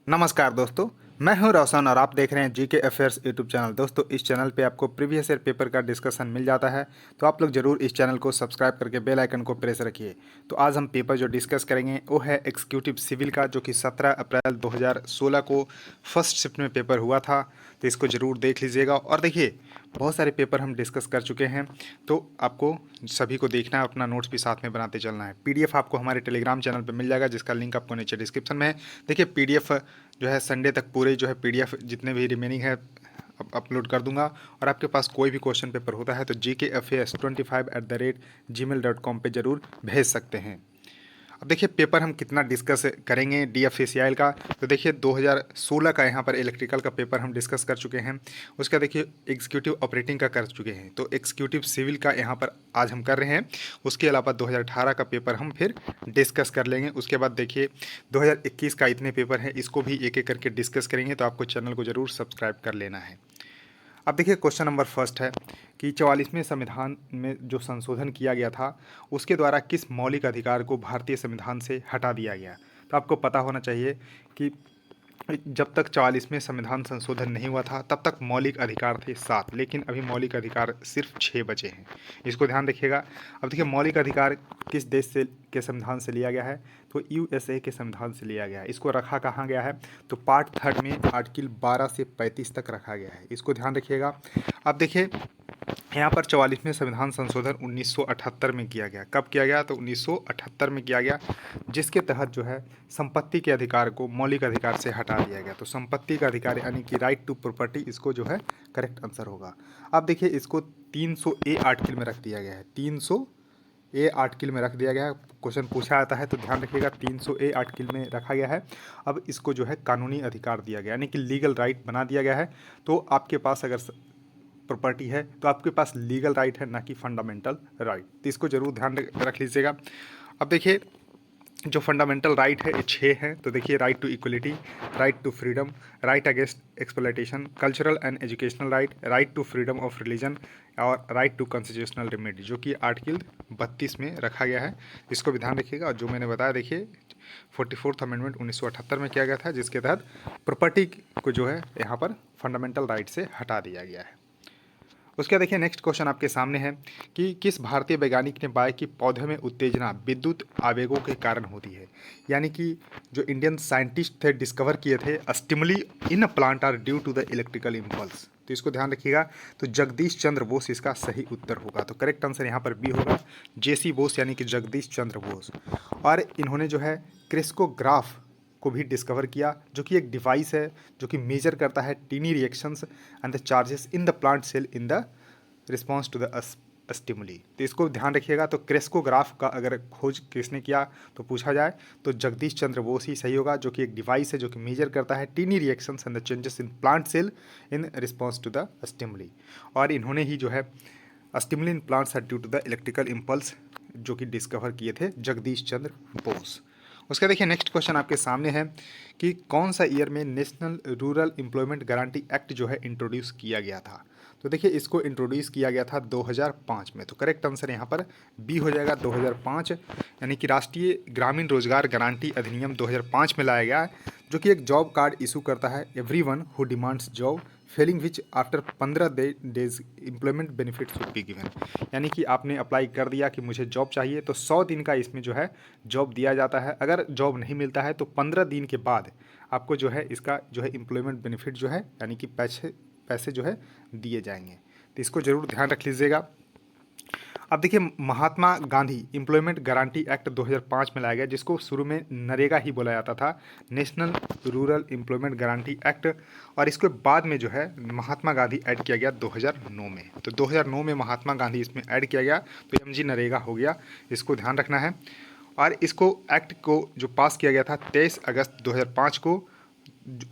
नमस्कार दोस्तों, मैं हूं रोशन और आप देख रहे हैं जीके अफेयर्स यूट्यूब चैनल। दोस्तों, इस चैनल पे आपको प्रीवियस ईयर पेपर का डिस्कशन मिल जाता है, तो आप लोग जरूर इस चैनल को सब्सक्राइब करके बेल आइकन को प्रेस रखिए। तो आज हम पेपर जो डिस्कस करेंगे वो है एग्जीक्यूटिव सिविल का, जो कि 17 अप्रैल 2016 को फर्स्ट शिफ्ट में पेपर हुआ था। तो इसको ज़रूर देख लीजिएगा। और देखिए, बहुत सारे पेपर हम डिस्कस कर चुके हैं, तो आपको सभी को देखना है, अपना नोट्स भी साथ में बनाते चलना है। पीडीएफ आपको हमारे टेलीग्राम चैनल पर मिल जाएगा, जिसका लिंक आपको नीचे डिस्क्रिप्शन में है। देखिए, पीडीएफ जो है संडे तक पूरे जो है पीडीएफ जितने भी रिमेनिंग है अपलोड कर दूंगा। और आपके पास कोई भी क्वेश्चन पेपर होता है तो gkfas25@gmail.com पे ज़रूर भेज सकते हैं। अब देखिए, पेपर हम कितना डिस्कस करेंगे डीएफसीसीआईएल का। तो देखिए, 2016 का यहाँ पर इलेक्ट्रिकल का पेपर हम डिस्कस कर चुके हैं। उसका देखिए एग्जीक्यूटिव ऑपरेटिंग का कर चुके हैं, तो एग्जीक्यूटिव सिविल का यहाँ पर आज हम कर रहे हैं। उसके अलावा 2018 का पेपर हम फिर डिस्कस कर लेंगे। उसके बाद देखिए 2021 का इतने पेपर हैं, इसको भी एक एक करके डिस्कस करेंगे। तो आपको चैनल को ज़रूर सब्सक्राइब कर लेना है। अब देखिए, क्वेश्चन नंबर फर्स्ट है कि 44वें संविधान में जो संशोधन किया गया था, उसके द्वारा किस मौलिक अधिकार को भारतीय संविधान से हटा दिया गया। तो आपको पता होना चाहिए कि जब तक 44वें संविधान संशोधन नहीं हुआ था तब तक मौलिक अधिकार थे 7, लेकिन अभी मौलिक अधिकार सिर्फ 6 बचे हैं। इसको ध्यान रखिएगा। अब देखिए, मौलिक अधिकार किस देश से के संविधान से लिया गया है, तो यूएसए के संविधान से लिया गया है। इसको रखा कहाँ गया है, तो पार्ट 3 में आर्टिकल 12 से 35 तक रखा गया है। इसको ध्यान रखिएगा। अब देखिए, यहाँ पर 44वें संविधान संशोधन 1978 में किया गया। कब किया गया, तो 1978 में किया गया, जिसके तहत जो है संपत्ति के अधिकार को मौलिक अधिकार से हटा दिया गया। तो संपत्ति का अधिकार यानी कि राइट टू प्रॉपर्टी, इसको जो है करेक्ट आंसर होगा। अब देखिए, इसको 300A आर्टिकल में रख दिया गया है। 300A आर्टिकल में रख दिया गया है। क्वेश्चन पूछा जाता है तो ध्यान रखिएगा, 300A आर्टिकल में रखा गया है। अब इसको जो है कानूनी अधिकार दिया गया, यानी कि लीगल राइट बना दिया गया है। तो आपके पास अगर प्रॉपर्टी है तो आपके पास लीगल राइट है, ना कि फंडामेंटल राइट। तो इसको जरूर ध्यान रख लीजिएगा। अब देखिए, जो फंडामेंटल राइट है ये 6 हैं। तो देखिए, right to equality, right to freedom, right against exploitation, cultural and educational right, right to freedom of religion और राइट टू कॉन्स्टिट्यूशनल रेमेडी, जो कि आर्टिकल 32 में रखा गया है। इसको भी ध्यान रखिएगा। और जो मैंने बताया, देखिए 44th अमेंडमेंट 1978 में किया गया था, जिसके तहत प्रॉपर्टी को जो है यहाँ पर फंडामेंटल राइट से हटा दिया गया है। उसके देखिए, नेक्स्ट क्वेश्चन आपके सामने है कि किस भारतीय वैज्ञानिक ने पाया कि पौधे में उत्तेजना विद्युत आवेगों के कारण होती है। यानी कि जो इंडियन साइंटिस्ट थे डिस्कवर किए थे, stimuli in a plant are due to the electrical impulse. तो इसको ध्यान रखिएगा। तो जगदीश चंद्र बोस इसका सही उत्तर होगा। तो करेक्ट आंसर यहाँ पर बी होगा, जेसी बोस, यानी कि जगदीश चंद्र बोस। और इन्होंने जो है क्रिस्कोग्राफ को भी डिस्कवर किया, जो कि एक डिवाइस है जो कि मेजर करता है tiny reactions and the charges in the plant cell in the response to the stimuli. तो इसको ध्यान रखिएगा। तो क्रेस्कोग्राफ का अगर खोज किसने किया तो पूछा जाए तो जगदीश चंद्र बोस ही सही होगा, जो कि एक डिवाइस है जो कि मेजर करता है tiny reactions and the changes in plant cell in response to the stimuli. और इन्होंने ही जो है stimuli in plants are due to the electrical impulse जो कि डिस्कवर किए थे जगदीश चंद्र बोस। उसका देखिए, नेक्स्ट क्वेश्चन आपके सामने है कि कौन सा ईयर में national rural employment guarantee act जो है इंट्रोड्यूस किया गया था। तो देखिए, इसको इंट्रोड्यूस किया गया था 2005 में। तो करेक्ट आंसर यहाँ पर बी हो जाएगा, 2005, यानी कि राष्ट्रीय ग्रामीण रोजगार गारंटी अधिनियम 2005 में लाया गया है, जो कि एक जॉब कार्ड इशू करता है everyone who demands job Fehling which after 15 days employment benefit should be given. यानी कि आपने अप्लाई कर दिया कि मुझे जॉब चाहिए, तो 100 दिन का इसमें जो है जॉब दिया जाता है। अगर जॉब नहीं मिलता है तो 15 दिन के बाद आपको जो है इसका जो है एम्प्लॉयमेंट बेनिफिट जो है, यानी कि पैसे जो है दिए जाएंगे। तो इसको ज़रूर ध्यान रख लीजिएगा। अब देखिए, Mahatma Gandhi employment guarantee act 2005 में लाया गया, जिसको शुरू में नरेगा ही बोला जाता था, national rural employment guarantee act. और इसके बाद में जो है महात्मा गांधी ऐड किया गया 2009 में। तो 2009 में महात्मा गांधी इसमें ऐड किया गया, तो एमजी नरेगा हो गया। इसको ध्यान रखना है। और इसको एक्ट को जो पास किया गया था 23 अगस्त 2005 को।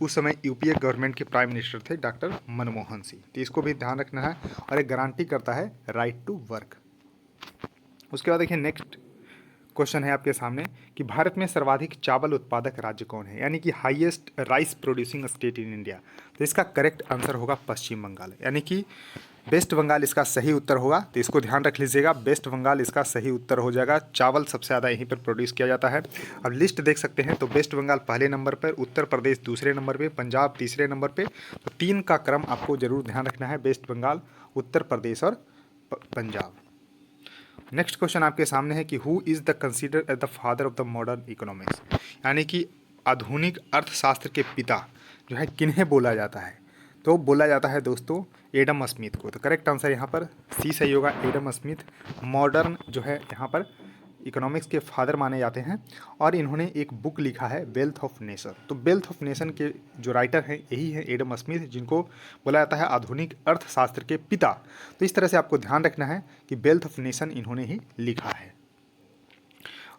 उस समय यूपीए गवर्नमेंट के प्राइम मिनिस्टर थे डॉक्टर मनमोहन सिंह। तो इसको भी ध्यान रखना है। और एक गारंटी करता है राइट टू वर्क। उसके बाद देखिए, नेक्स्ट क्वेश्चन है आपके सामने कि भारत में सर्वाधिक चावल उत्पादक राज्य कौन है, यानी कि highest rice producing state in India. तो इसका करेक्ट आंसर होगा पश्चिम बंगाल। यानी कि वेस्ट बंगाल इसका सही उत्तर होगा, तो इसको ध्यान रख लीजिएगा, वेस्ट बंगाल इसका सही उत्तर हो जाएगा। चावल सबसे ज़्यादा यहीं पर प्रोड्यूस किया जाता है। अब लिस्ट देख सकते हैं, तो वेस्ट बंगाल पहले नंबर पर, उत्तर प्रदेश दूसरे नंबर पे, पंजाब तीसरे नंबर पे। तो 3 का क्रम आपको जरूर ध्यान रखना है, वेस्ट बंगाल, उत्तर प्रदेश और पंजाब। नेक्स्ट क्वेश्चन आपके सामने है कि who is the considered as the father of the modern economics, यानी कि आधुनिक अर्थशास्त्र के पिता जो है किन्हें बोला जाता है? तो बोला जाता है दोस्तों एडम स्मिथ को। तो करेक्ट आंसर यहाँ पर सी सही होगा, एडम स्मिथ मॉडर्न जो है यहाँ पर इकोनॉमिक्स के फादर माने जाते हैं। और इन्होंने एक बुक लिखा है वेल्थ ऑफ नेशन। तो वेल्थ ऑफ नेशन के जो राइटर हैं यही है एडम स्मिथ, जिनको बोला जाता है आधुनिक अर्थशास्त्र के पिता। तो इस तरह से आपको ध्यान रखना है कि वेल्थ ऑफ नेशन इन्होंने ही लिखा है।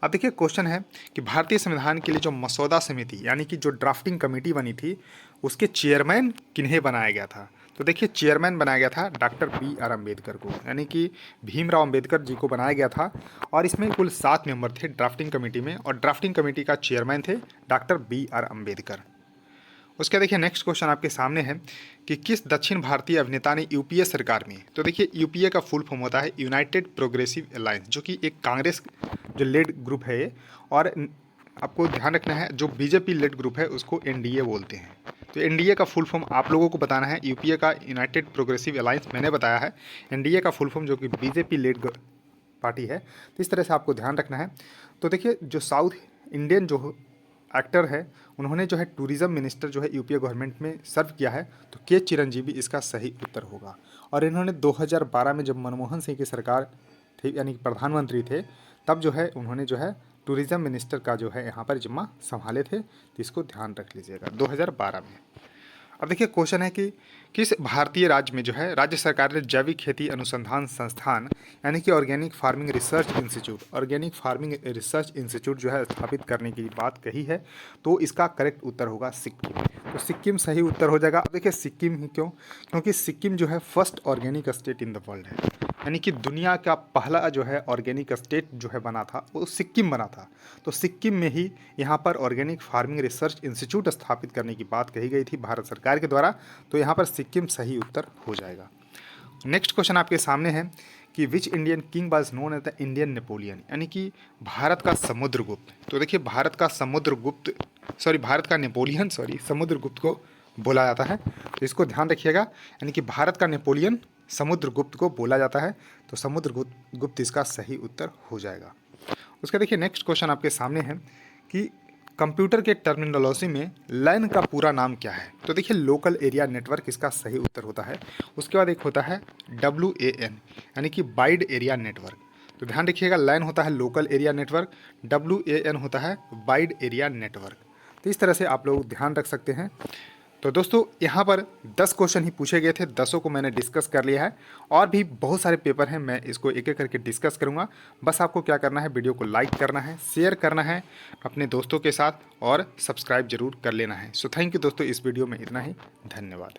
अब देखिए क्वेश्चन है कि भारतीय संविधान के लिए जो मसौदा समिति यानी कि जो ड्राफ्टिंग कमेटी बनी थी, उसके चेयरमैन किन्हें बनाया गया था? तो देखिए चेयरमैन बनाया गया था डॉक्टर बी आर अम्बेडकर को, यानी कि भीमराव अम्बेडकर जी को बनाया गया था। और इसमें कुल 7 मेंबर थे ड्राफ्टिंग कमेटी में, और ड्राफ्टिंग कमेटी का चेयरमैन थे डॉक्टर बी आर अम्बेडकर। उसके देखिए नेक्स्ट क्वेश्चन आपके सामने है कि किस दक्षिण भारतीय अभिनेता ने यूपीए सरकार में, तो देखिए यूपीए का फुल फॉर्म होता है यूनाइटेड प्रोग्रेसिव अलायंस, जो कि एक कांग्रेस जो लेड ग्रुप है ये, और आपको ध्यान रखना है जो बीजेपी लेड ग्रुप है उसको एनडीए बोलते हैं। तो एनडीए का फुल फॉर्म आप लोगों को बताना है, यूपीए का यूनाइटेड प्रोग्रेसिव अलायंस मैंने बताया है, एनडीए का फुल फॉर्म जो कि बीजेपी लेड पार्टी है। तो इस तरह से आपको ध्यान रखना है। तो देखिए जो साउथ इंडियन जो एक्टर है, उन्होंने जो है टूरिज़्म मिनिस्टर जो है यूपीए गवर्नमेंट में सर्व किया है, तो के चिरंजीवी इसका सही उत्तर होगा। और इन्होंने 2012 में जब मनमोहन सिंह की सरकार थी, यानी कि प्रधानमंत्री थे, तब जो है उन्होंने जो है टूरिज़्म मिनिस्टर का जो है यहाँ पर जिम्मा संभाले थे। तो इसको ध्यान रख लीजिएगा 2012 में। अब देखिए क्वेश्चन है कि किस भारतीय राज्य में जो है राज्य सरकार ने जैविक खेती अनुसंधान संस्थान यानी कि ऑर्गेनिक फार्मिंग रिसर्च इंस्टीट्यूट जो है स्थापित करने की बात कही है? तो इसका करेक्ट उत्तर होगा सिक्किम। तो सिक्किम सही उत्तर हो जाएगा। अब देखिए सिक्किम ही क्यों? क्योंकि सिक्किम जो है first organic state in the world है, यानी कि दुनिया का पहला जो है ऑर्गेनिक स्टेट जो है बना था वो सिक्किम बना था। तो सिक्किम में ही यहाँ पर ऑर्गेनिक फार्मिंग रिसर्च इंस्टीट्यूट स्थापित करने की बात कही गई थी भारत सरकार के द्वारा। तो यहाँ पर सिक्किम सही उत्तर हो जाएगा। नेक्स्ट क्वेश्चन आपके सामने है कि which Indian king was known as the Indian Napoleon, यानी कि भारत का समुद्रगुप्त। तो देखिए भारत का नेपोलियन समुद्रगुप्त को बोला जाता है। तो इसको ध्यान रखिएगा, यानी कि भारत का नेपोलियन समुद्रगुप्त को बोला जाता है। तो समुद्रगुप्त इसका सही उत्तर हो जाएगा। उसका देखिए नेक्स्ट क्वेश्चन आपके सामने है कि कंप्यूटर के टर्मिनोलॉजी में लैन का पूरा नाम क्या है? तो देखिए लोकल एरिया नेटवर्क इसका सही उत्तर होता है। उसके बाद एक होता है WAN, यानी कि वाइड एरिया नेटवर्क। तो ध्यान रखिएगा लैन होता है लोकल एरिया नेटवर्क, WAN होता है वाइड एरिया नेटवर्क। तो इस तरह से आप लोग ध्यान रख सकते हैं। तो दोस्तों यहाँ पर 10 क्वेश्चन ही पूछे गए थे, 10 को मैंने डिस्कस कर लिया है। और भी बहुत सारे पेपर हैं, मैं इसको एक एक करके डिस्कस करूँगा। बस आपको क्या करना है, वीडियो को लाइक करना है, शेयर करना है अपने दोस्तों के साथ, और सब्सक्राइब जरूर कर लेना है। सो थैंक यू दोस्तों, इस वीडियो में इतना ही। धन्यवाद।